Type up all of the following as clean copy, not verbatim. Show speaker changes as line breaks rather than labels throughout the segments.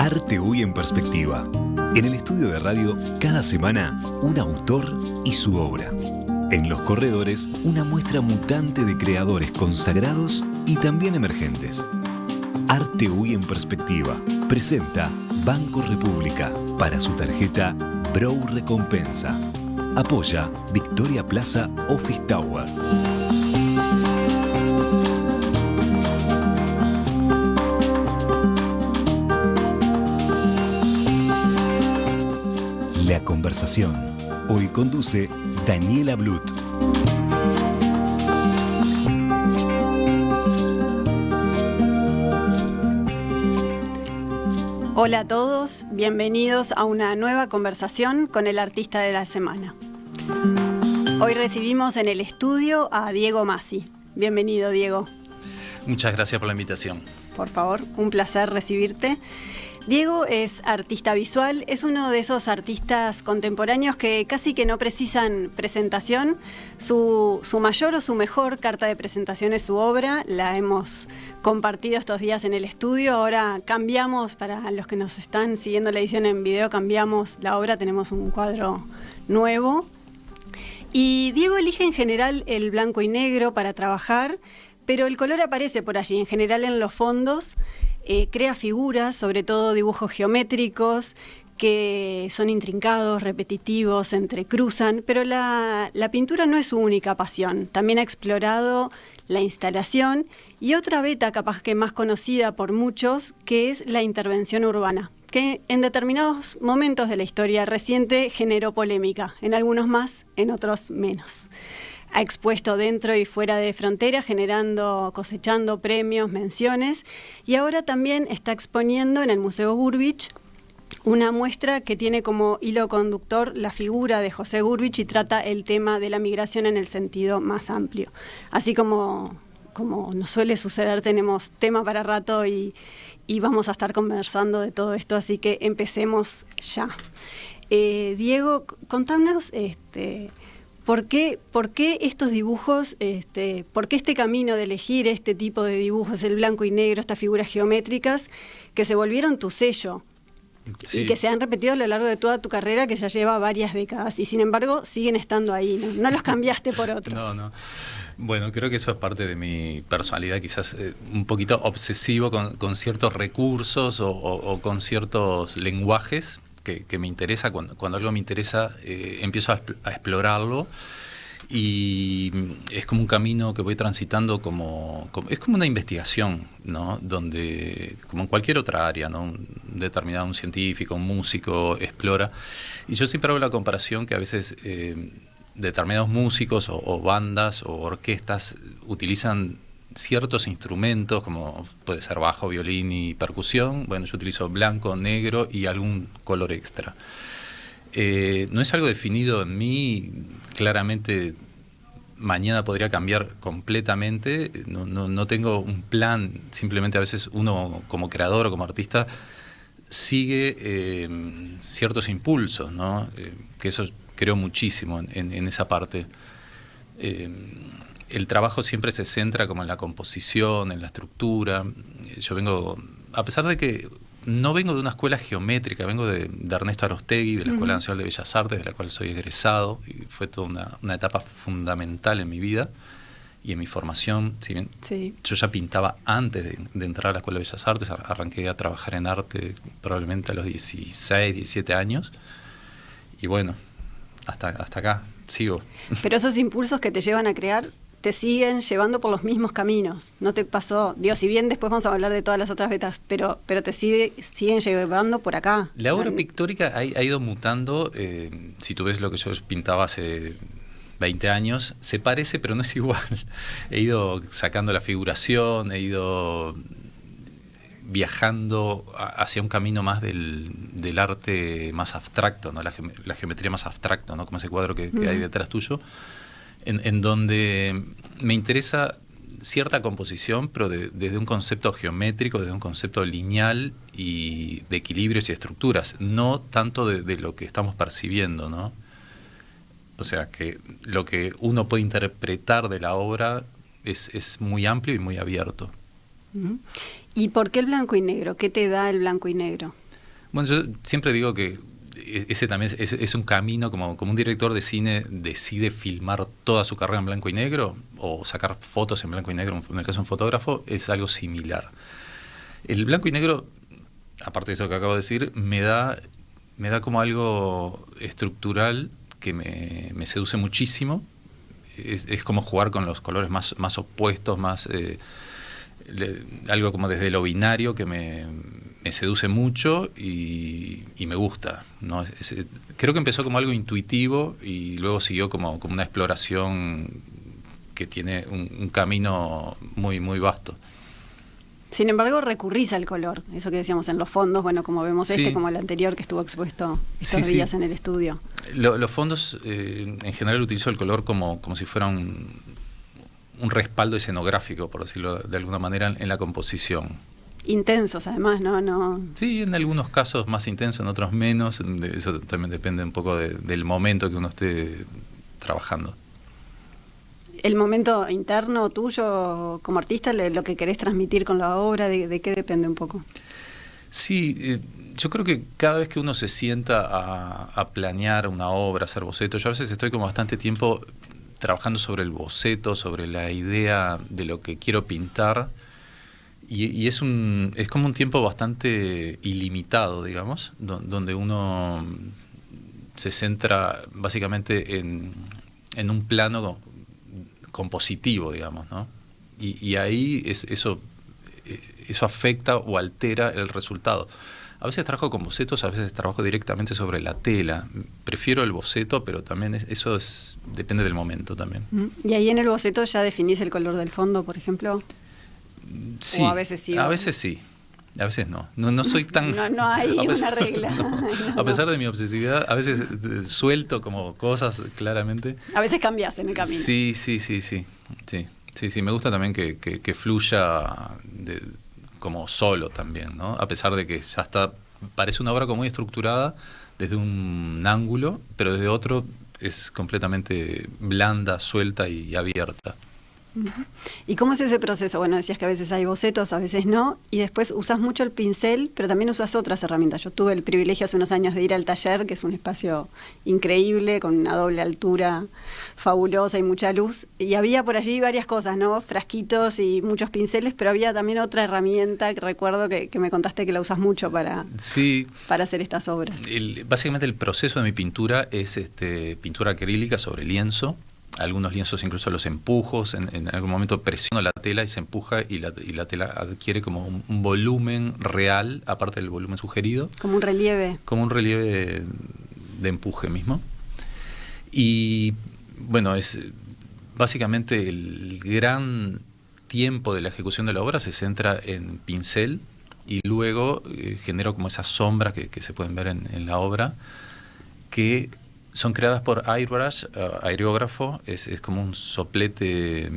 Arte Hoy en Perspectiva. En el estudio de radio, cada semana, un autor y su obra. En Los Corredores, una muestra mutante de creadores consagrados y también emergentes. Arte Hoy en Perspectiva presenta Banco República para su tarjeta Brow Recompensa. Apoya Victoria Plaza Office Tower. La conversación. Hoy conduce Daniela Blut.
Hola a todos, bienvenidos a una nueva conversación con el artista de la semana. Hoy recibimos en el estudio a Diego Massi. Bienvenido, Diego.
Muchas gracias por la invitación.
Por favor, un placer recibirte. Diego es artista visual, es uno de esos artistas contemporáneos que casi que no precisan presentación. Su mayor o su mejor carta de presentación es su obra, la hemos compartido estos días en el estudio. Ahora cambiamos, para los que nos están siguiendo la edición en video, cambiamos la obra, tenemos un cuadro nuevo. Y Diego elige en general el blanco y negro para trabajar, pero el color aparece por allí, en general en los fondos. Crea figuras, sobre todo dibujos geométricos, que son intrincados, repetitivos, se entrecruzan, pero la pintura no es su única pasión. También ha explorado la instalación y otra beta capaz que más conocida por muchos, que es la intervención urbana, que en determinados momentos de la historia reciente generó polémica, en algunos más, en otros menos. Ha expuesto dentro y fuera de fronteras, cosechando premios, menciones, y ahora también está exponiendo en el Museo Gurvich una muestra que tiene como hilo conductor la figura de José Gurvich y trata el tema de la migración en el sentido más amplio. Así como nos suele suceder, tenemos tema para rato y vamos a estar conversando de todo esto, así que empecemos ya. Diego, contanos ¿por qué estos dibujos, por qué este camino de elegir este tipo de dibujos, el blanco y negro, estas figuras geométricas que se volvieron tu sello? Sí. Y que se han repetido a lo largo de toda tu carrera, que ya lleva varias décadas, y sin embargo siguen estando ahí, no los cambiaste por otros.
No. Bueno, creo que eso es parte de mi personalidad, quizás un poquito obsesivo con ciertos recursos o con ciertos lenguajes que me interesa. Cuando algo me interesa, empiezo a explorarlo, y es como un camino que voy transitando es como una investigación, ¿no? Donde, como en cualquier otra área, ¿no? Un científico, un músico explora, y yo siempre hago la comparación que a veces determinados músicos o bandas o orquestas utilizan ciertos instrumentos, como puede ser bajo, violín y percusión. Bueno, yo utilizo blanco, negro y algún color extra. No es algo definido en mí, claramente mañana podría cambiar completamente, no tengo un plan, simplemente a veces uno como creador o como artista sigue ciertos impulsos, ¿no? Que eso creo muchísimo en esa parte. El trabajo siempre se centra como en la composición, en la estructura. Yo vengo, a pesar de que no vengo de una escuela geométrica, vengo de Ernesto Arostegui, de la Escuela Nacional de Bellas Artes, de la cual soy egresado, y fue toda una etapa fundamental en mi vida y en mi formación. Si bien yo ya pintaba antes de entrar a la Escuela de Bellas Artes, arranqué a trabajar en arte probablemente a los 16, 17 años, y bueno, hasta acá sigo.
Pero esos impulsos que te llevan a crear te siguen llevando por los mismos caminos. No te pasó, si bien después vamos a hablar de todas las otras betas, pero te siguen llevando por acá.
La obra pictórica ha ido mutando. Si tú ves lo que yo pintaba hace 20 años, se parece, pero no es igual. He ido sacando la figuración, he ido viajando hacia un camino más del arte más abstracto, ¿no? La geometría más abstracta, ¿no? Como ese cuadro que hay detrás tuyo. En donde me interesa cierta composición, pero desde un concepto geométrico, desde un concepto lineal y de equilibrios y estructuras, no tanto de lo que estamos percibiendo, ¿no? O sea, que lo que uno puede interpretar de la obra es muy amplio y muy abierto.
¿Y por qué el blanco y negro? ¿Qué te da el blanco y negro?
Bueno, yo siempre digo que ese también es un camino, como un director de cine decide filmar toda su carrera en blanco y negro o sacar fotos en blanco y negro, en el caso de un fotógrafo, es algo similar. El blanco y negro, aparte de eso que acabo de decir, me da como algo estructural que me seduce muchísimo. Es como jugar con los colores más opuestos, algo como desde lo binario que me seduce mucho y me gusta, ¿no? Creo que empezó como algo intuitivo y luego siguió como una exploración que tiene un camino muy, muy vasto.
Sin embargo, recurrís al color, eso que decíamos en los fondos, bueno, como vemos
Sí.
como el anterior que estuvo expuesto estos
Sí,
días
sí.
en el estudio.
Los fondos, en general utilizo el color como si fuera un respaldo escenográfico, por decirlo de alguna manera, en la composición.
Intensos, además, ¿no?
Sí, en algunos casos más intenso, en otros menos. Eso también depende un poco del momento que uno esté trabajando.
El momento interno tuyo como artista, lo que querés transmitir con la obra, ¿de qué depende un poco?
Sí, yo creo que cada vez que uno se sienta a planear una obra, hacer bocetos, yo a veces estoy como bastante tiempo trabajando sobre el boceto, sobre la idea de lo que quiero pintar, y es como un tiempo bastante ilimitado, digamos, donde uno se centra básicamente en un plano compositivo, digamos, ¿no? Y ahí eso afecta o altera el resultado. A veces trabajo con bocetos, a veces trabajo directamente sobre la tela. Prefiero el boceto, pero también depende del momento también.
¿Y ahí en el boceto ya definís el color del fondo, por ejemplo?
Sí,
¿O a veces sí?
A veces sí, a veces no. No soy tan...
No hay una regla.
A pesar de mi obsesividad, a veces suelto como cosas claramente.
A veces cambias en el camino.
Sí. Me gusta también que fluya como solo también, ¿no? A pesar de que ya parece una obra como muy estructurada desde un ángulo, pero desde otro es completamente blanda, suelta y abierta.
¿Y cómo es ese proceso? Bueno, decías que a veces hay bocetos, a veces no, y después usas mucho el pincel, pero también usas otras herramientas. Yo tuve el privilegio hace unos años de ir al taller, que es un espacio increíble, con una doble altura fabulosa y mucha luz, y había por allí varias cosas, ¿no? Frasquitos y muchos pinceles, pero había también otra herramienta que recuerdo que me contaste que la usas mucho para hacer estas obras.
Básicamente el proceso de mi pintura es pintura acrílica sobre lienzo. Algunos lienzos incluso los empujo, en algún momento presiono la tela y se empuja y la tela adquiere como un volumen real, aparte del volumen sugerido.
Como un relieve.
Como un relieve de empuje mismo. Y bueno, es básicamente el gran tiempo de la ejecución de la obra se centra en pincel y luego genero como esas sombras que se pueden ver en la obra, que son creadas por airbrush, aerógrafo, es como un soplete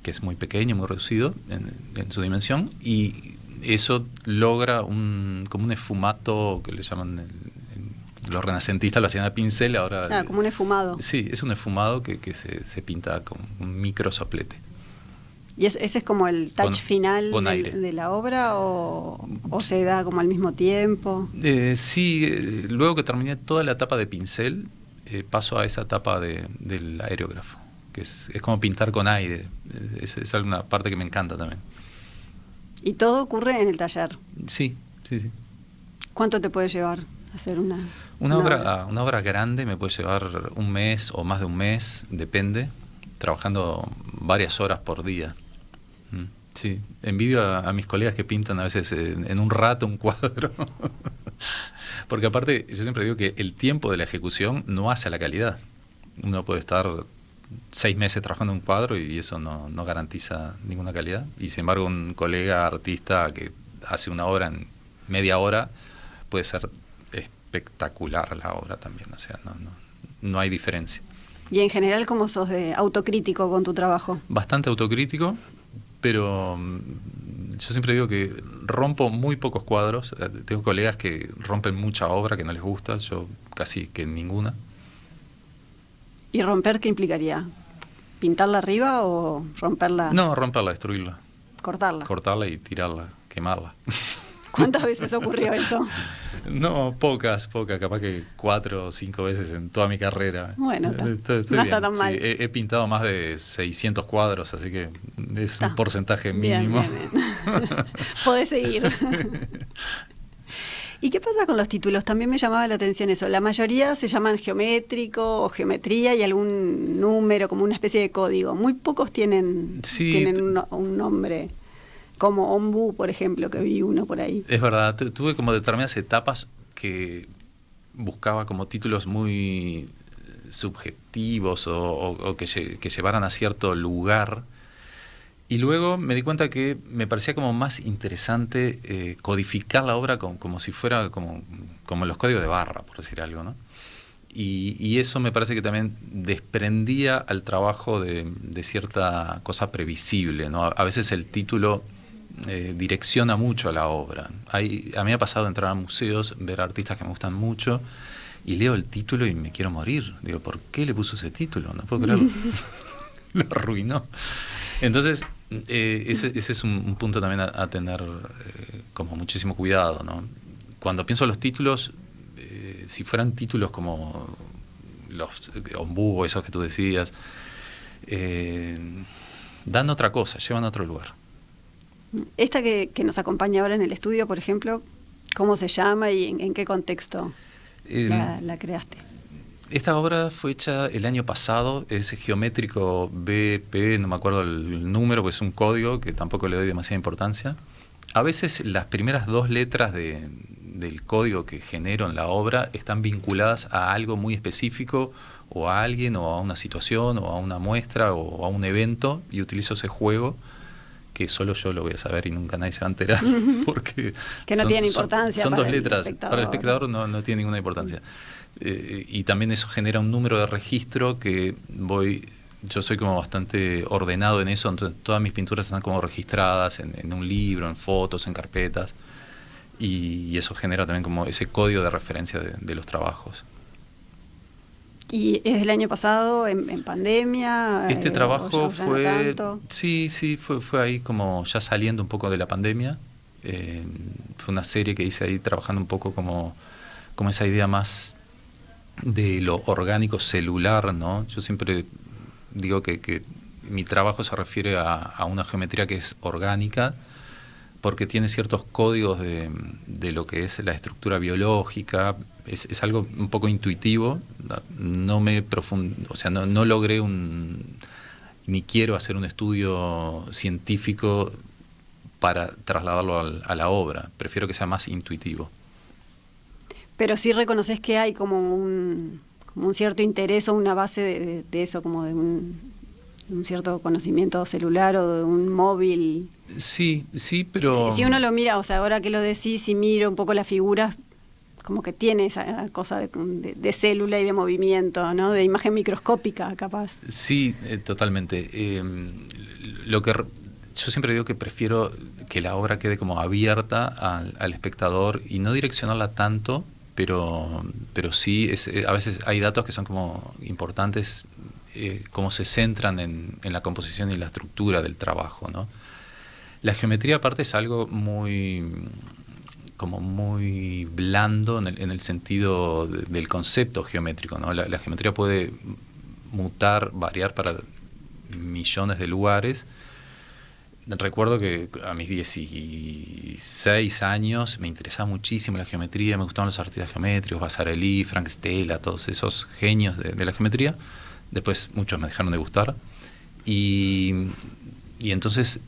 que es muy pequeño, muy reducido en su dimensión, y eso logra como un esfumato que le llaman, los renacentistas lo hacían a pincel, ahora...
como un esfumado.
Sí, es un esfumado que se pinta con un micro soplete.
¿Y ese es como el touch final de la obra o se da como al mismo tiempo?
Sí, luego que terminé toda la etapa de pincel, paso a esa etapa del aerógrafo, que es como pintar con aire. Es alguna parte que me encanta también.
¿Y todo ocurre en el taller?
Sí.
¿Cuánto te puede llevar hacer una
obra grande? Me puede llevar un mes o más de un mes, depende, trabajando varias horas por día. Sí, envidio a mis colegas que pintan a veces en un rato un cuadro. Porque aparte, yo siempre digo que el tiempo de la ejecución no hace a la calidad. Uno puede estar 6 meses trabajando en un cuadro y eso no garantiza ninguna calidad. Y sin embargo, un colega artista que hace una obra en media hora puede ser espectacular la obra también. O sea, no hay diferencia.
¿Y en general cómo sos de autocrítico con tu trabajo?
Bastante autocrítico, pero yo siempre digo que rompo muy pocos cuadros. Tengo colegas que rompen mucha obra que no les gusta, yo casi que ninguna.
¿Y romper qué implicaría? ¿Pintarla arriba o romperla?
No, romperla, destruirla.
¿Cortarla?
Cortarla y tirarla, quemarla.
¿Cuántas veces ocurrió eso?
No, pocas, capaz que 4 o 5 veces en toda mi carrera.
Bueno,
Estoy
no
bien.
está tan mal.
Sí, he pintado más de 600 cuadros, así que es un porcentaje
Bien,
mínimo.
bien. Podés seguir. ¿Y qué pasa con los títulos? También me llamaba la atención eso. La mayoría se llaman geométrico o geometría y algún número, como una especie de código. Muy pocos tienen un nombre, como Ombu, por ejemplo, que vi uno por ahí.
Es verdad, tuve como determinadas etapas que buscaba como títulos muy subjetivos o que llevaran a cierto lugar. Y luego me di cuenta que me parecía como más interesante codificar la obra como si fuera como los códigos de barra, por decir algo, ¿no? Y eso me parece que también desprendía al trabajo de cierta cosa previsible, ¿no? A veces el título direcciona mucho a la obra. A mí me ha pasado entrar a museos, ver artistas que me gustan mucho, y leo el título y me quiero morir. Digo, ¿por qué le puso ese título? No puedo creerlo. Lo arruinó. Entonces, ese es un punto también a tener como muchísimo cuidado, ¿no? Cuando pienso en los títulos, si fueran títulos como los Ombu, esos que tú decías, dan otra cosa, llevan a otro lugar.
Esta que nos acompaña ahora en el estudio, por ejemplo, ¿cómo se llama y en qué contexto la creaste?
Esta obra fue hecha el año pasado, es geométrico BP, no me acuerdo el número, pues es un código que tampoco le doy demasiada importancia. A veces las primeras 2 letras del código que genero en la obra están vinculadas a algo muy específico, o a alguien, o a una situación, o a una muestra, o a un evento, y utilizo ese juego que solo yo lo voy a saber y nunca nadie se va a enterar, porque
que no tiene importancia.
Son 2 letras, para el espectador no tiene ninguna importancia. Y también eso genera un número de registro que yo soy como bastante ordenado en eso, entonces todas mis pinturas están como registradas en un libro, en fotos, en carpetas, y eso genera también como ese código de referencia de los trabajos.
¿Y es del año pasado, en pandemia?
Este trabajo fue...
No
sí, fue ahí como ya saliendo un poco de la pandemia. Fue una serie que hice ahí trabajando un poco como esa idea más de lo orgánico celular, ¿no? Yo siempre digo que mi trabajo se refiere a una geometría que es orgánica, porque tiene ciertos códigos de lo que es la estructura biológica. Es algo un poco intuitivo. No logré ni quiero hacer un estudio científico para trasladarlo a la obra. Prefiero que sea más intuitivo.
Pero sí reconoces que hay como un cierto interés o una base de eso, como de un cierto conocimiento celular o de un móvil.
Sí, pero...
Si uno lo mira, o sea, ahora que lo decís y miro un poco las figuras, como que tiene esa cosa de célula y de movimiento, ¿no? De imagen microscópica, capaz.
Sí, totalmente. Yo siempre digo que prefiero que la obra quede como abierta al espectador y no direccionarla tanto, pero sí, a veces hay datos que son como importantes, cómo se centran en la composición y la estructura del trabajo, ¿no? La geometría aparte es algo muy blando en el sentido del concepto geométrico, ¿no? La geometría puede mutar, variar para millones de lugares. Recuerdo que a mis 16 años me interesaba muchísimo la geometría, me gustaban los artistas geométricos, Vasarely, Frank Stella, todos esos genios de la geometría. Después muchos me dejaron de gustar. Y entonces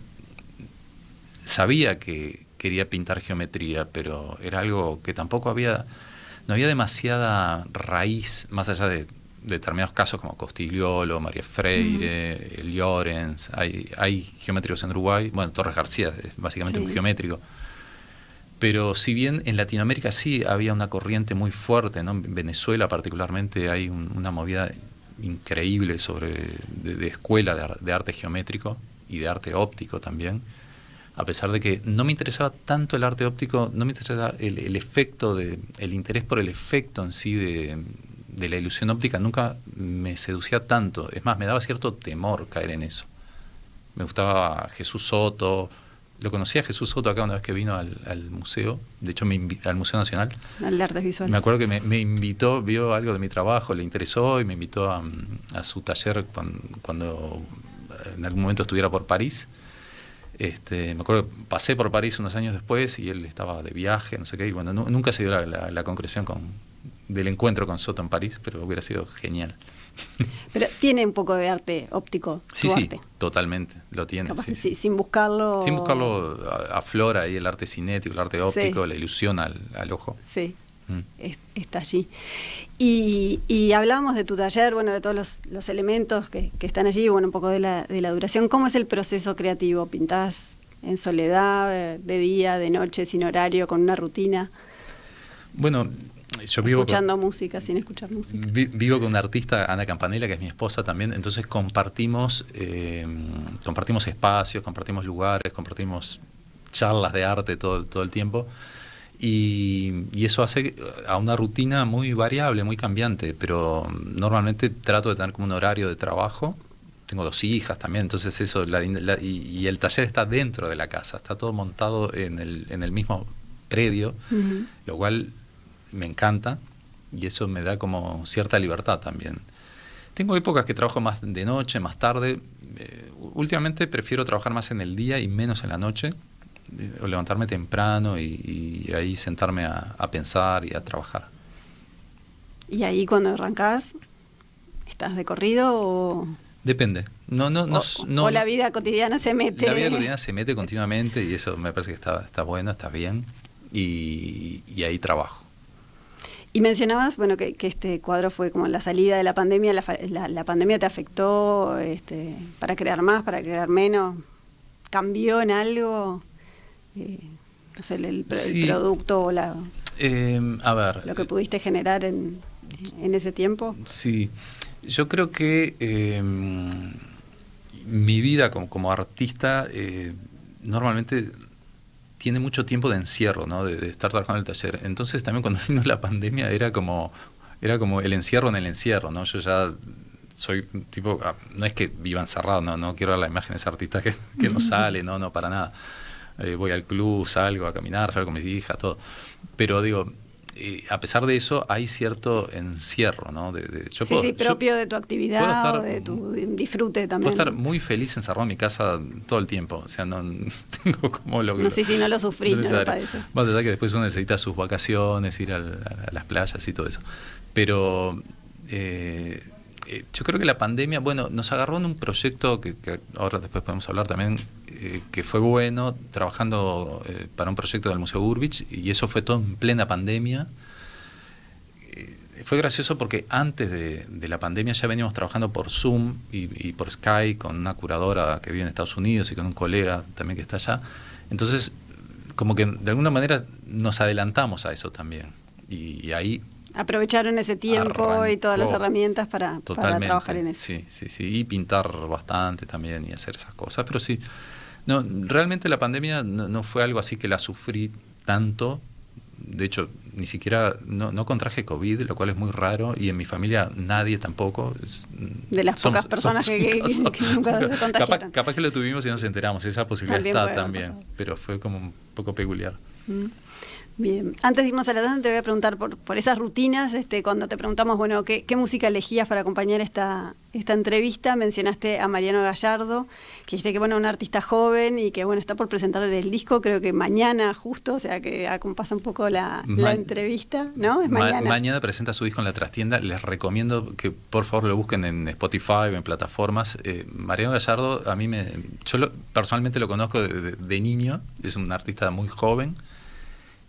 sabía que quería pintar geometría, pero era algo que tampoco no había demasiada raíz, más allá de determinados casos como Costigliolo, María Freire, Llorens. Hay geométricos en Uruguay, bueno, Torres García es básicamente un geométrico. Pero si bien en Latinoamérica sí había una corriente muy fuerte, ¿no? En Venezuela particularmente hay una movida increíble de escuela de arte geométrico y de arte óptico también. A pesar de que no me interesaba tanto el arte óptico, no me interesaba el efecto, el interés por el efecto en sí de la ilusión óptica nunca me seducía tanto. Es más, me daba cierto temor caer en eso. Me gustaba Jesús Soto, lo conocí a Jesús Soto acá una vez que vino al museo, de hecho al Museo Nacional.
Al de Artes Visuales.
Me acuerdo que me invitó, vio algo de mi trabajo, le interesó y me invitó a su taller cuando en algún momento estuviera por París. Me acuerdo que pasé por París unos años después y él estaba de viaje, no sé qué, y bueno, nunca se dio la concreción del encuentro con Soto en París, pero hubiera sido genial.
Pero tiene un poco de arte óptico.
Sí,
arte.
Totalmente, lo tiene.
Capaz,
sí.
Sin buscarlo.
Sin buscarlo, aflora ahí el arte cinético, el arte óptico, la ilusión al ojo.
Sí, está allí. Y hablábamos de tu taller, bueno, de todos los elementos que están allí, bueno, un poco de la duración. ¿Cómo es el proceso creativo? ¿Pintás en soledad, de día, de noche, sin horario, con una rutina?
Bueno, yo vivo
escuchando música, sin escuchar música.
Vivo con una artista, Ana Campanella, que es mi esposa también, entonces compartimos espacios, compartimos lugares, compartimos charlas de arte todo el tiempo, y eso hace a una rutina muy variable, muy cambiante, pero normalmente trato de tener como un horario de trabajo. Tengo 2 hijas también, entonces eso, y el taller está dentro de la casa, está todo montado en el mismo predio, lo cual me encanta y eso me da como cierta libertad también. Tengo épocas que trabajo más de noche, más tarde. Últimamente prefiero trabajar más en el día y menos en la noche, o levantarme temprano y ahí sentarme a pensar y a trabajar. ¿Y
ahí cuando arrancás, estás de corrido o...?
Depende. No,
o la vida cotidiana se mete.
La vida cotidiana se mete continuamente y eso me parece que está bueno, está bien y ahí trabajo.
Y mencionabas, bueno, que este cuadro fue como la salida de la pandemia. ¿La pandemia te afectó para crear más, para crear menos? ¿Cambió en algo? No sé, el producto o
a ver,
lo que pudiste generar en ese tiempo.
Sí, yo creo que mi vida como artista normalmente tiene mucho tiempo de encierro, ¿no? De estar trabajando en el taller. Entonces también cuando vino la pandemia era como el encierro en el encierro, ¿no? Yo ya soy tipo, no es que viva encerrado, no quiero dar la imagen de ese artista que no sale, no para nada. Voy al club, salgo a caminar, salgo con mis hijas, todo. Pero digo, a pesar de eso hay cierto encierro, ¿no?
Propio de tu actividad o de tu disfrute también.
Puedo estar muy feliz encerrado en mi casa todo el tiempo, o sea, no tengo como lo que...
No sé si no lo sufrís, no lo padeces.
Más allá que después uno necesita sus vacaciones, ir a las playas y todo eso. Pero yo creo que la pandemia, bueno, nos agarró en un proyecto que ahora después podemos hablar también, que fue bueno, trabajando para un proyecto del Museo Burbich, y eso fue todo en plena pandemia. Fue gracioso porque antes de la pandemia ya veníamos trabajando por Zoom y por Skype con una curadora que vive en Estados Unidos y con un colega también que está allá. Entonces, como que de alguna manera nos adelantamos a eso también. Y ahí...
Aprovecharon ese tiempo arrancó, y todas las herramientas para trabajar en eso.
Sí, y pintar bastante también y hacer esas cosas. Pero sí, no, realmente la pandemia no fue algo así que la sufrí tanto. De hecho, ni siquiera no contraje COVID, lo cual es muy raro, y en mi familia nadie tampoco.
De las pocas personas que nunca se contagiaron.
Capaz que lo tuvimos y nos enteramos, esa posibilidad está también, pero fue como un poco peculiar.
Bien, antes de irnos a la tanda te voy a preguntar por esas rutinas. Cuando te preguntamos, bueno, ¿qué música elegías para acompañar esta entrevista? Mencionaste a Mariano Gallardo, que dijiste que bueno, un artista joven y que bueno, está por presentar el disco, creo que mañana justo, o sea que acompasa un poco la entrevista, ¿no? Es mañana.
Mañana presenta su disco en La Trastienda. Les recomiendo que por favor lo busquen en Spotify o en plataformas. Mariano Gallardo, personalmente lo conozco de niño, es un artista muy joven.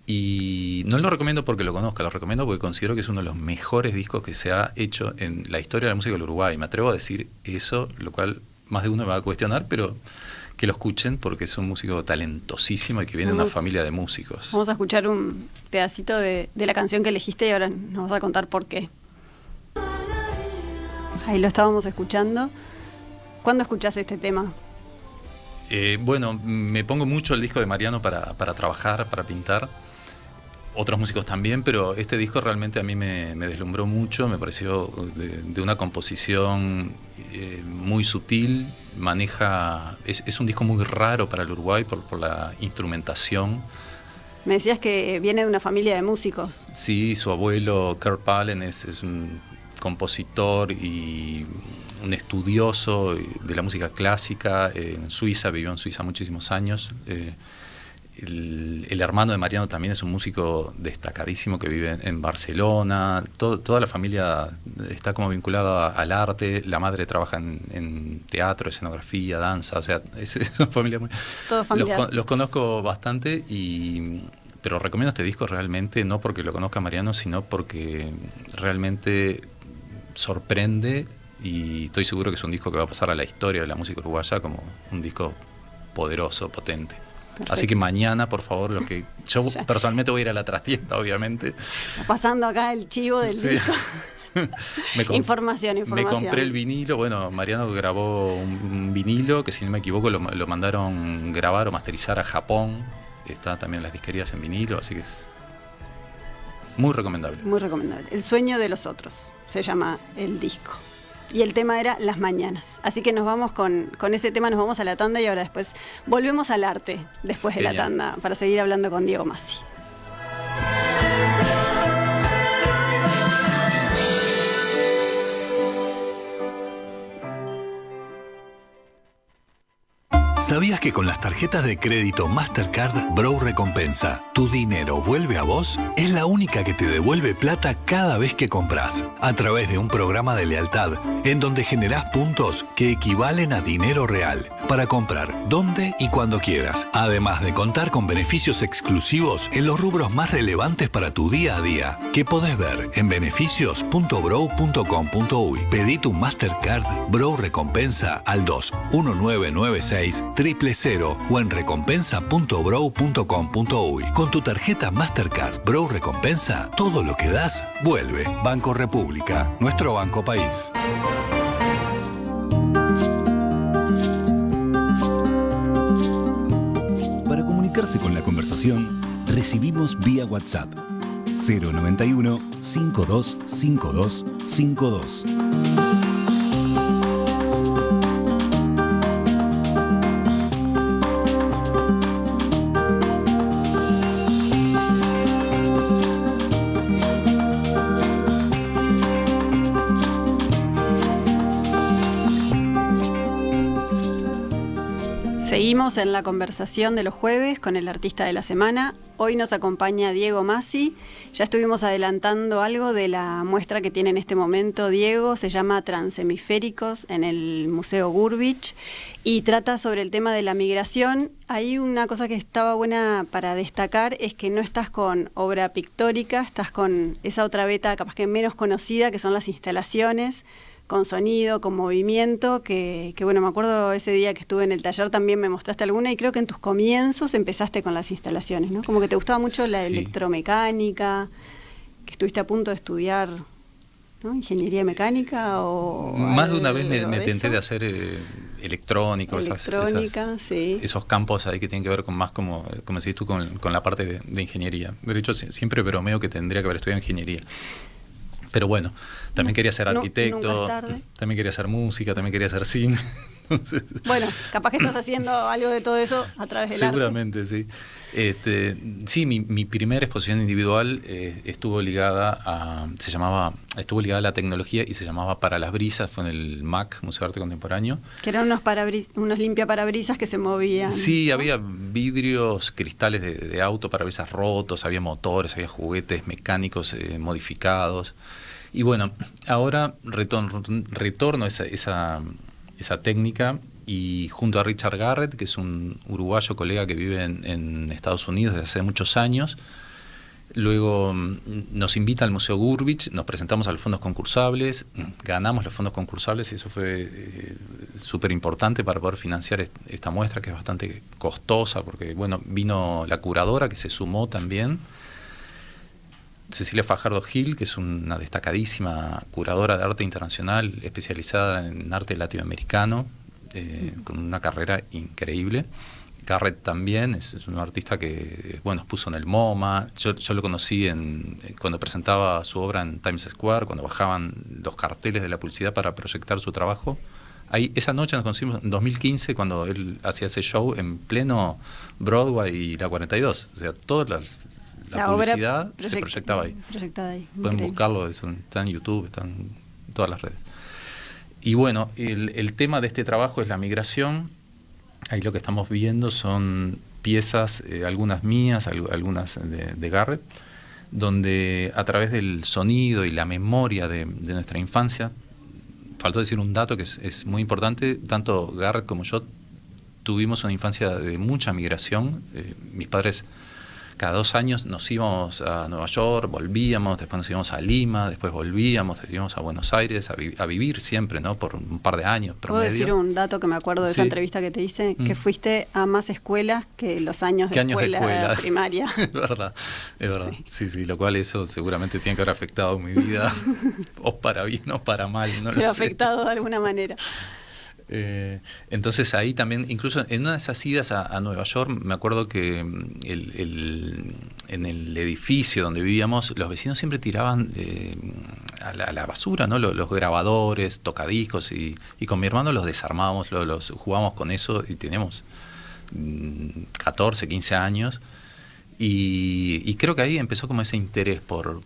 Y no lo recomiendo porque lo conozca, lo recomiendo porque considero que es uno de los mejores discos que se ha hecho en la historia de la música del Uruguay. Me atrevo a decir eso, lo cual más de uno me va a cuestionar, pero que lo escuchen porque es un músico talentosísimo y que viene de una familia de músicos.
Vamos a escuchar un pedacito de la canción que elegiste y ahora nos vas a contar por qué. Ahí lo estábamos escuchando. ¿Cuándo escuchás este tema?
Bueno, me pongo mucho el disco de Mariano para trabajar, para pintar. otros músicos también, pero este disco realmente a mí me deslumbró mucho, me pareció de una composición muy sutil, es un disco muy raro para el Uruguay por la instrumentación.
Me decías que viene de una familia de músicos.
Sí, su abuelo Kurt Pallen es un compositor y un estudioso de la música clásica en Suiza, vivió en Suiza muchísimos años. El hermano de Mariano también es un músico destacadísimo que vive en Barcelona. Toda la familia está como vinculada al arte. La madre trabaja en teatro, escenografía, danza. O sea, es una familia muy...
Todo familiar.
Los conozco bastante, pero recomiendo este disco realmente, no porque lo conozca Mariano, sino porque realmente sorprende, y estoy seguro que es un disco que va a pasar a la historia de la música uruguaya como un disco poderoso, potente. Perfecto. Así que mañana, por favor, yo personalmente voy a ir a la trastienda, obviamente.
Está pasando acá el chivo del disco. Información.
Me compré el vinilo. Bueno, Mariano grabó un vinilo que, si no me equivoco, lo mandaron grabar o masterizar a Japón. Está también en las disquerías en vinilo, así que es muy recomendable.
Muy recomendable. El sueño de los otros se llama el disco. Y el tema era Las Mañanas. Así que nos vamos con ese tema, nos vamos a la tanda y ahora después volvemos al arte después de la tanda para seguir hablando con Diego Massi.
¿Sabías que con las tarjetas de crédito Mastercard Bro Recompensa, tu dinero vuelve a vos? Es la única que te devuelve plata cada vez que compras, a través de un programa de lealtad, en donde generás puntos que equivalen a dinero real, para comprar donde y cuando quieras, además de contar con beneficios exclusivos en los rubros más relevantes para tu día a día, que podés ver en beneficios.bro.com.uy. Pedí tu Mastercard Bro Recompensa al 21996 000 o en recompensa.bro.com.uy. Con tu tarjeta Mastercard Bro Recompensa, todo lo que das vuelve. Banco República, nuestro banco país. Para comunicarse con la conversación, recibimos vía WhatsApp 091 525252.
Seguimos en la conversación de los jueves con el artista de la semana. Hoy nos acompaña Diego Massi. Ya estuvimos adelantando algo de la muestra que tiene en este momento Diego. Se llama Transhemisféricos en el Museo Gurvich y trata sobre el tema de la migración. Hay una cosa que estaba buena para destacar, es que no estás con obra pictórica, estás con esa otra beta capaz que menos conocida, que son las instalaciones, con sonido, con movimiento, que bueno, me acuerdo ese día que estuve en el taller también me mostraste alguna, y creo que en tus comienzos empezaste con las instalaciones, ¿no? Como que te gustaba mucho la electromecánica, que estuviste a punto de estudiar, ¿no? Ingeniería mecánica o...
Más de una vez me tenté de hacer electrónica,
sí.
Esos campos ahí que tienen que ver con más, como decís tú, con la parte de ingeniería. De hecho, siempre bromeo que tendría que haber estudiado ingeniería. Pero bueno, también quería ser arquitecto, también quería hacer música, también quería hacer cine. Entonces,
bueno, capaz que estás haciendo algo de todo eso a través del
seguramente,
arte.
Sí. Sí, mi primera exposición individual estuvo ligada a la tecnología y se llamaba Para las Brisas, fue en el MAC, Museo de Arte Contemporáneo.
Que eran unos limpiaparabrisas que se movían.
Sí, ¿no? Había vidrios, cristales de auto, parabrisas rotos, había motores, había juguetes mecánicos modificados. Y bueno, ahora retorno a esa técnica, y junto a Richard Garrett, que es un uruguayo colega que vive en Estados Unidos desde hace muchos años, luego nos invita al Museo Gurvich, nos presentamos a los fondos concursables, ganamos los fondos concursables y eso fue súper importante para poder financiar esta muestra, que es bastante costosa, porque bueno, vino la curadora que se sumó también, Cecilia Fajardo Gil, que es una destacadísima curadora de arte internacional especializada en arte latinoamericano, con una carrera increíble. Garrett también es un artista que, bueno, expuso en el MoMA. Yo lo conocí cuando presentaba su obra en Times Square, cuando bajaban los carteles de la publicidad para proyectar su trabajo. Ahí, esa noche nos conocimos en 2015, cuando él hacía ese show en pleno Broadway y la 42. O sea, toda la publicidad se proyectaba ahí.
Ahí.
Pueden buscarlo, está en YouTube, está en todas las redes. Y bueno, el tema de este trabajo es la migración. Ahí lo que estamos viendo son piezas, algunas mías, algunas de Garrett, donde a través del sonido y la memoria de nuestra infancia, faltó decir un dato que es muy importante, tanto Garrett como yo tuvimos una infancia de mucha migración. Mis padres cada 2 años nos íbamos a Nueva York, volvíamos, después nos íbamos a Lima, después volvíamos a Buenos Aires a vivir siempre, ¿no? Por un par de años promedio.
¿Puedo decir un dato que me acuerdo de esa entrevista que te hice? Que fuiste a más escuelas que los años de escuela primaria.
Es verdad. Sí, lo cual eso seguramente tiene que haber afectado mi vida, o para bien o para mal. No
Pero
lo sé.
afectado de alguna manera.
Entonces ahí también, incluso en una de esas idas a Nueva York, me acuerdo que en el edificio donde vivíamos, los vecinos siempre tiraban a la basura, ¿no? Los grabadores, tocadiscos, y con mi hermano los desarmábamos, los jugábamos con eso, y teníamos 14, 15 años, y creo que ahí empezó como ese interés por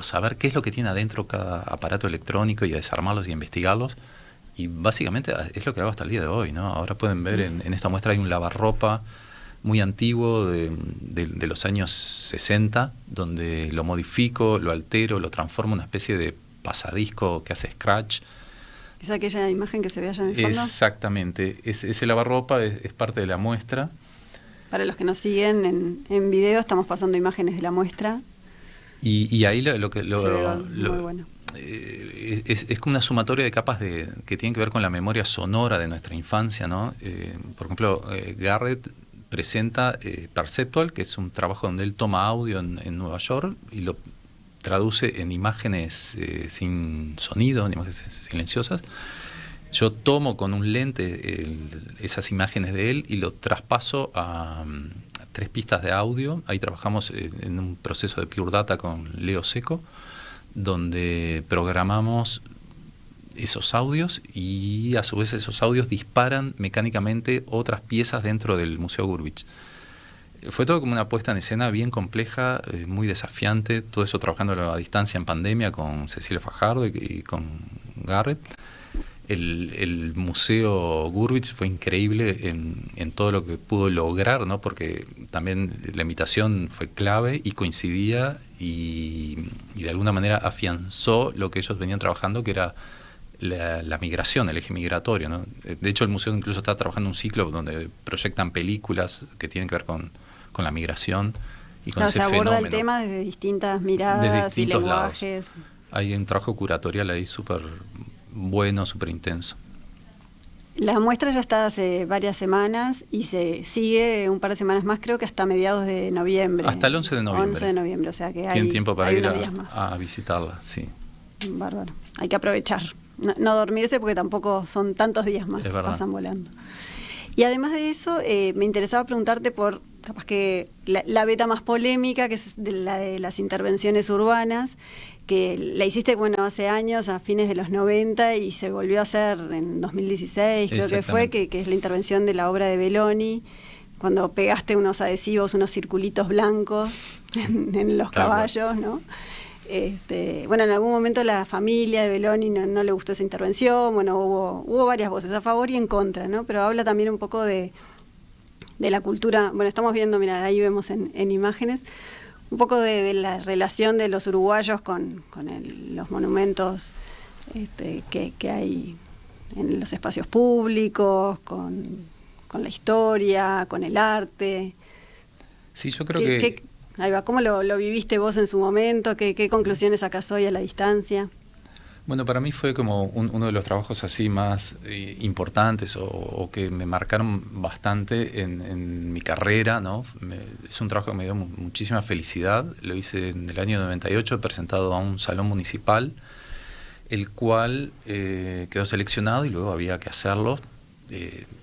saber qué es lo que tiene adentro cada aparato electrónico, y a desarmarlos y a investigarlos. Y básicamente es lo que hago hasta el día de hoy, ¿no? Ahora pueden ver en esta muestra hay un lavarropa muy antiguo de los años 60, donde lo modifico, lo altero, lo transformo en una especie de pasadisco que hace scratch.
¿Es aquella imagen que se ve allá en el fondo?
Exactamente. Ese lavarropa es parte de la muestra.
Para los que nos siguen en video, estamos pasando imágenes de la muestra.
Y ahí lo que...
muy bueno.
Es como una sumatoria de capas que tienen que ver con la memoria sonora de nuestra infancia, ¿no? Por ejemplo, Garrett presenta Perceptual, que es un trabajo donde él toma audio en Nueva York y lo traduce en imágenes sin sonido, en imágenes silenciosas. Yo tomo con un lente esas imágenes de él y lo traspaso a 3 pistas de audio. Ahí trabajamos en un proceso de Pure Data con Leo Seco, donde programamos esos audios y a su vez esos audios disparan mecánicamente otras piezas dentro del Museo Gurvich. Fue todo como una puesta en escena bien compleja, muy desafiante, todo eso trabajando a distancia en pandemia con Cecilia Fajardo y con Garrett. El Museo Gurvich fue increíble en todo lo que pudo lograr, ¿no? Porque también la invitación fue clave y coincidía y de alguna manera afianzó lo que ellos venían trabajando, que era la migración, el eje migratorio, ¿no? De hecho, el museo incluso está trabajando un ciclo donde proyectan películas que tienen que ver con la migración y con ese
se aborda
fenómeno.
El tema desde distintas miradas,
desde distintos
y lenguajes.
Lados. Hay un trabajo curatorial ahí súper bueno, súper intenso.
La muestra ya está hace varias semanas y se sigue un par de semanas más, creo que hasta mediados de noviembre.
Hasta el 11 de noviembre.
11 de noviembre, o sea que
tienen tiempo para ir
a
visitarla, sí.
Bárbaro. Hay que aprovechar. No dormirse porque tampoco son tantos días más, pasan volando. Y además de eso, me interesaba preguntarte por, capaz que la beta más polémica, que es la de las intervenciones urbanas, que la hiciste, bueno, hace años, a fines de los 90, y se volvió a hacer en 2016, creo que fue, que es la intervención de la obra de Belloni, cuando pegaste unos adhesivos, unos circulitos blancos en los caballos, ¿no? Bueno, en algún momento la familia de Belloni no le gustó esa intervención, bueno, hubo varias voces a favor y en contra, ¿no? Pero habla también un poco de la cultura, bueno, estamos viendo, mira, ahí vemos en imágenes, un poco de la relación de los uruguayos con los monumentos que hay en los espacios públicos, con la historia, con el arte.
Sí, yo creo que...
Ahí va, ¿cómo lo viviste vos en su momento? ¿Qué conclusiones sacás hoy a la distancia?
Bueno, para mí fue como uno de los trabajos así más importantes o que me marcaron bastante en mi carrera, ¿no? Es un trabajo que me dio muchísima felicidad. Lo hice en el año 98, presentado a un salón municipal, el cual quedó seleccionado y luego había que hacerlo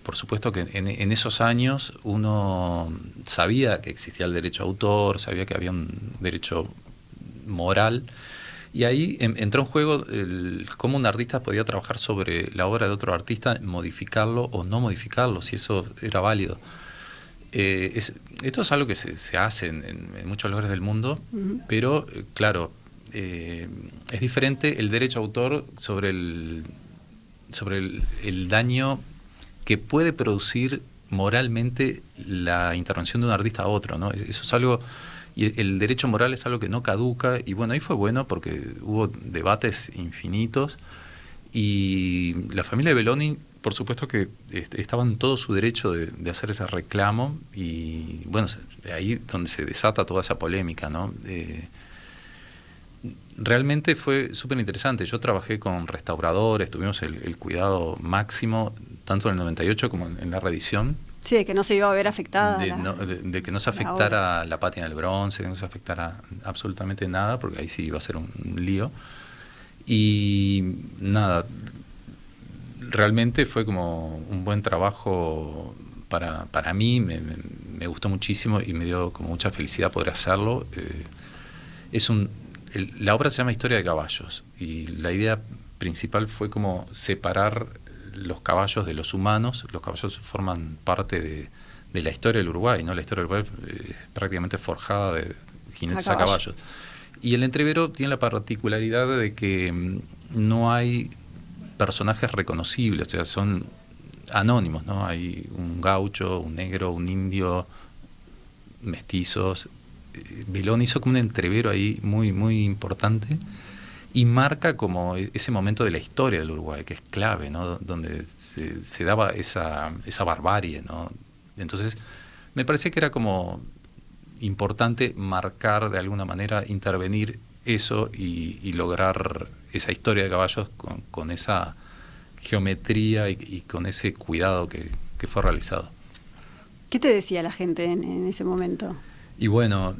por supuesto que en esos años uno sabía que existía el derecho a autor, sabía que había un derecho moral, y ahí entró en juego cómo un artista podía trabajar sobre la obra de otro artista, modificarlo o no modificarlo, si eso era válido. Esto es algo que se hace en muchos lugares del mundo, pero claro, es diferente el derecho a autor sobre el daño que puede producir moralmente la intervención de un artista a otro, ¿no? Eso es algo, y el derecho moral es algo que no caduca, y bueno, ahí fue bueno porque hubo debates infinitos, y la familia de Belloni, por supuesto que estaba en todo su derecho de hacer ese reclamo, y bueno, de ahí donde se desata toda esa polémica, ¿no? Realmente fue súper interesante. Yo trabajé con restauradores, tuvimos el cuidado máximo, tanto en el 98 como en la reedición.
Sí, de que no se iba a ver afectada.
De que no se afectara la pátina del bronce, que no se afectara absolutamente nada, porque ahí sí iba a ser un lío. Y nada, realmente fue como un buen trabajo para mí, me gustó muchísimo y me dio como mucha felicidad poder hacerlo. La obra se llama Historia de caballos, y la idea principal fue como separar los caballos de los humanos. Los caballos forman parte de la historia del Uruguay, ¿no? La historia del Uruguay es prácticamente forjada de jinetes a caballos. Y el entrevero tiene la particularidad de que no hay personajes reconocibles, o sea, son anónimos, ¿no? Hay un gaucho, un negro, un indio, mestizos. Belloni hizo como un entrevero ahí muy, muy importante, y marca como ese momento de la historia del Uruguay, que es clave, ¿no? Donde se daba esa barbarie, ¿no? Entonces, me parecía que era como importante marcar de alguna manera, intervenir eso y lograr esa historia de caballos con esa geometría y con ese cuidado que fue realizado.
¿Qué te decía la gente en ese momento?
Y bueno,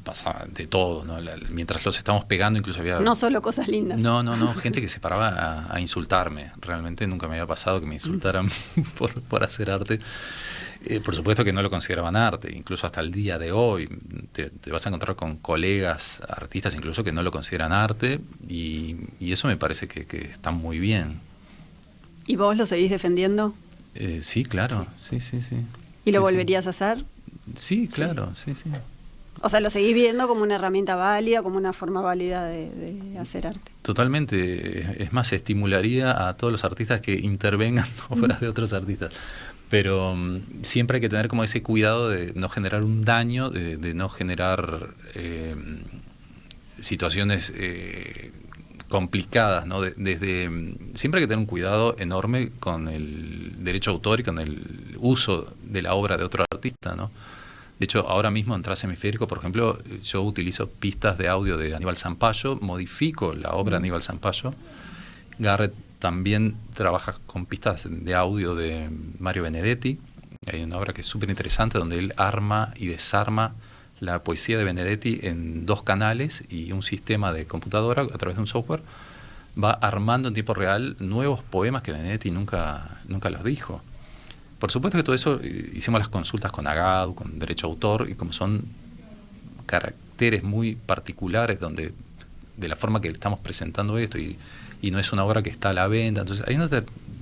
pasaba de todo, ¿no? Mientras los estábamos pegando, incluso había...
No solo cosas lindas.
No, gente que se paraba a insultarme. Realmente nunca me había pasado que me insultaran por hacer arte. Por supuesto que no lo consideraban arte, incluso hasta el día de hoy te vas a encontrar con colegas, artistas incluso, que no lo consideran arte, y eso me parece que está muy bien.
¿Y vos lo seguís defendiendo?
Sí, claro, sí.
¿Y lo volverías a hacer?
Sí, claro, sí.
O sea, ¿lo seguís viendo como una herramienta válida, como una forma válida de hacer arte?
Totalmente. Es más, estimularía a todos los artistas que intervengan obras de otros artistas. Pero siempre hay que tener como ese cuidado de no generar un daño, de no generar situaciones complicadas, ¿no? Siempre hay que tener un cuidado enorme con el derecho a autor y con el uso de la obra de otro artista, ¿no? De hecho, ahora mismo en Trace Hemisférico, por ejemplo, yo utilizo pistas de audio de Aníbal Zampayo, modifico la obra de Aníbal Zampayo. Garrett también trabaja con pistas de audio de Mario Benedetti. Hay una obra que es súper interesante donde él arma y desarma la poesía de Benedetti en 2 canales y un sistema de computadora a través de un software. Va armando en tiempo real nuevos poemas que Benedetti nunca los dijo. Por supuesto que todo eso hicimos las consultas con Agadu, con derecho a autor, y como son caracteres muy particulares de la forma que estamos presentando esto, y no es una obra que está a la venta, entonces hay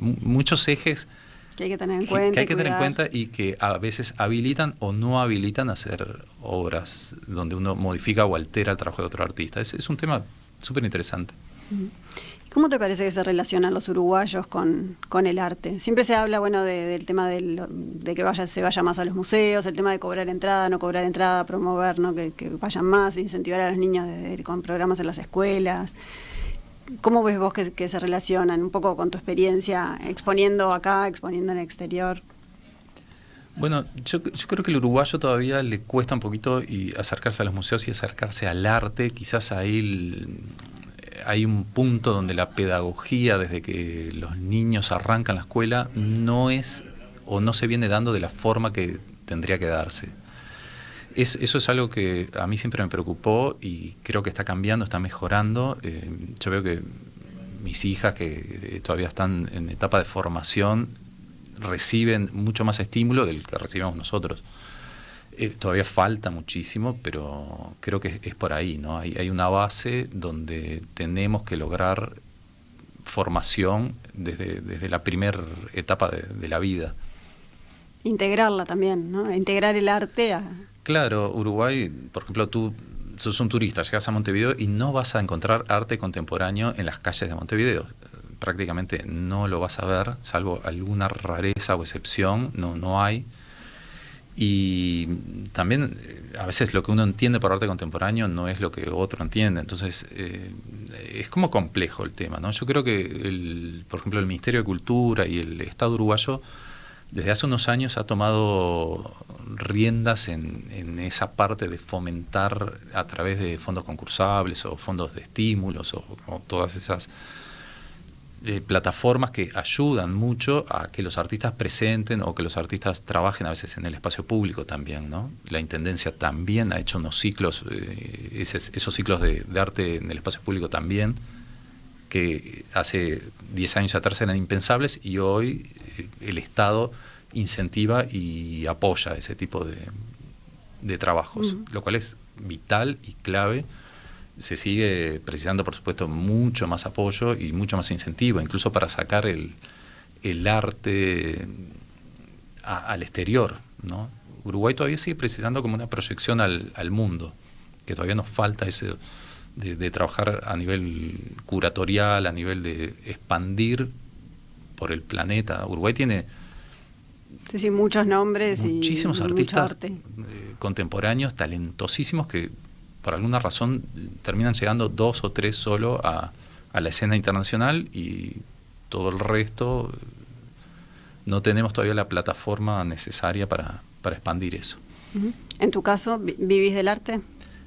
muchos ejes
que hay que tener en cuenta
y que a veces habilitan o no habilitan hacer obras donde uno modifica o altera el trabajo de otro artista. Es un tema súper interesante.
¿Cómo te parece que se relacionan los uruguayos con el arte? Siempre se habla, bueno, del tema de que se vaya más a los museos, el tema de cobrar entrada, no cobrar entrada, promover, ¿no? que vayan más, incentivar a los niños con programas en las escuelas. ¿Cómo ves vos que se relacionan un poco con tu experiencia exponiendo acá, exponiendo en el exterior?
Bueno, yo creo que el uruguayo todavía le cuesta un poquito y acercarse a los museos y acercarse al arte. Quizás ahí hay un punto donde la pedagogía, desde que los niños arrancan la escuela, no es o no se viene dando de la forma que tendría que darse. Eso es algo que a mí siempre me preocupó y creo que está cambiando, está mejorando. Yo veo que mis hijas, que todavía están en etapa de formación, reciben mucho más estímulo del que recibimos nosotros. Todavía falta muchísimo, pero creo que es por ahí, ¿no? Hay una base donde tenemos que lograr formación desde la primera etapa de la vida.
Integrarla también, ¿no? Integrar el arte a...
Claro, Uruguay, por ejemplo, tú sos un turista, llegas a Montevideo y no vas a encontrar arte contemporáneo en las calles de Montevideo. Prácticamente no lo vas a ver, salvo alguna rareza o excepción, no hay. Y también a veces lo que uno entiende por arte contemporáneo no es lo que otro entiende, entonces es como complejo el tema, ¿no? Yo creo que, por ejemplo, el Ministerio de Cultura y el Estado uruguayo desde hace unos años ha tomado riendas en esa parte de fomentar a través de fondos concursables o fondos de estímulos o todas esas plataformas que ayudan mucho a que los artistas presenten o que los artistas trabajen a veces en el espacio público también, ¿no? La Intendencia también ha hecho unos ciclos, esos ciclos de arte en el espacio público también, que hace 10 años atrás eran impensables y hoy el Estado incentiva y apoya ese tipo de trabajos, lo cual es vital y clave. Se sigue precisando, por supuesto, mucho más apoyo y mucho más incentivo, incluso para sacar el arte al exterior, ¿no? Uruguay todavía sigue precisando como una proyección al mundo, que todavía nos falta ese de trabajar a nivel curatorial, a nivel de expandir por el planeta. Uruguay tiene
sí, muchos nombres
muchísimos
y
artistas
mucho arte
contemporáneos talentosísimos que por alguna razón terminan llegando 2 o 3 solo a la escena internacional y todo el resto no tenemos todavía la plataforma necesaria para expandir eso.
¿En tu caso vivís del arte?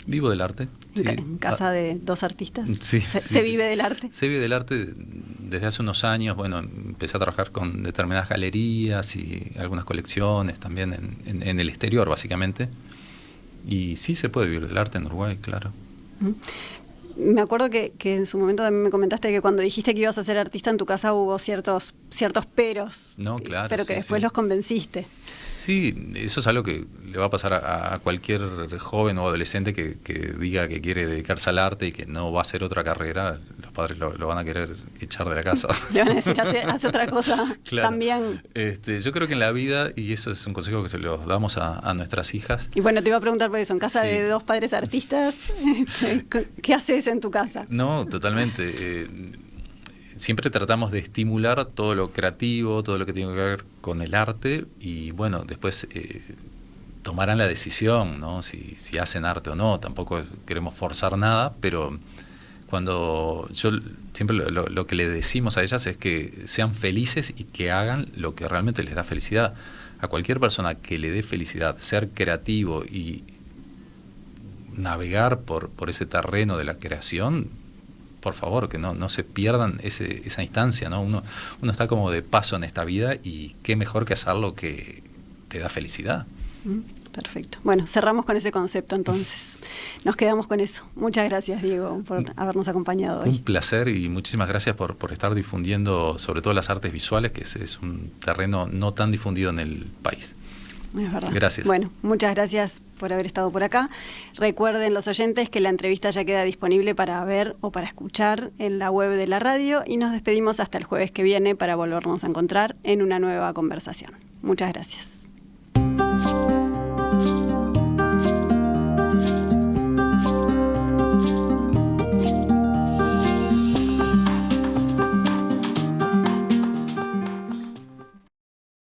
Vivo del arte. Sí.
¿En casa de 2 artistas?
Sí,
¿Se vive del arte?
Se vive del arte desde hace unos años. Bueno, empecé a trabajar con determinadas galerías y algunas colecciones también en el exterior, básicamente. Y sí se puede vivir del arte en Uruguay, claro.
Me acuerdo que en su momento también me comentaste que cuando dijiste que ibas a ser artista en tu casa hubo ciertos peros.
No, claro.
Pero que
sí,
después los convenciste.
Sí, eso es algo que le va a pasar a cualquier joven o adolescente que diga que quiere dedicarse al arte y que no va a hacer otra carrera. Los padres lo van a querer echar de la casa.
Le van a decir, hace otra cosa.
Claro.
También.
Yo creo que en la vida, y eso es un consejo que se los damos a nuestras hijas.
Y bueno, te iba a preguntar por eso, en casa
Sí.
de 2 padres artistas, ¿qué haces en tu casa?
No, totalmente. Siempre tratamos de estimular todo lo creativo, todo lo que tiene que ver con el arte y bueno, después tomarán la decisión, ¿no? Si hacen arte o no. Tampoco queremos forzar nada, pero cuando yo siempre lo que le decimos a ellas es que sean felices y que hagan lo que realmente les da felicidad. A cualquier persona que le dé felicidad, ser creativo y navegar por ese terreno de la creación, por favor, que no se pierdan esa instancia, ¿no? Uno está como de paso en esta vida y qué mejor que hacer lo que te da felicidad.
Perfecto. Bueno, cerramos con ese concepto entonces. Nos quedamos con eso. Muchas gracias, Diego, por habernos acompañado hoy.
Un placer y muchísimas gracias por estar difundiendo sobre todo las artes visuales, que es un terreno no tan difundido en el país.
Es verdad.
Gracias.
Bueno, muchas gracias por haber estado por acá. Recuerden los oyentes que la entrevista ya queda disponible para ver o para escuchar en la web de la radio y nos despedimos hasta el jueves que viene para volvernos a encontrar en una nueva conversación. Muchas gracias.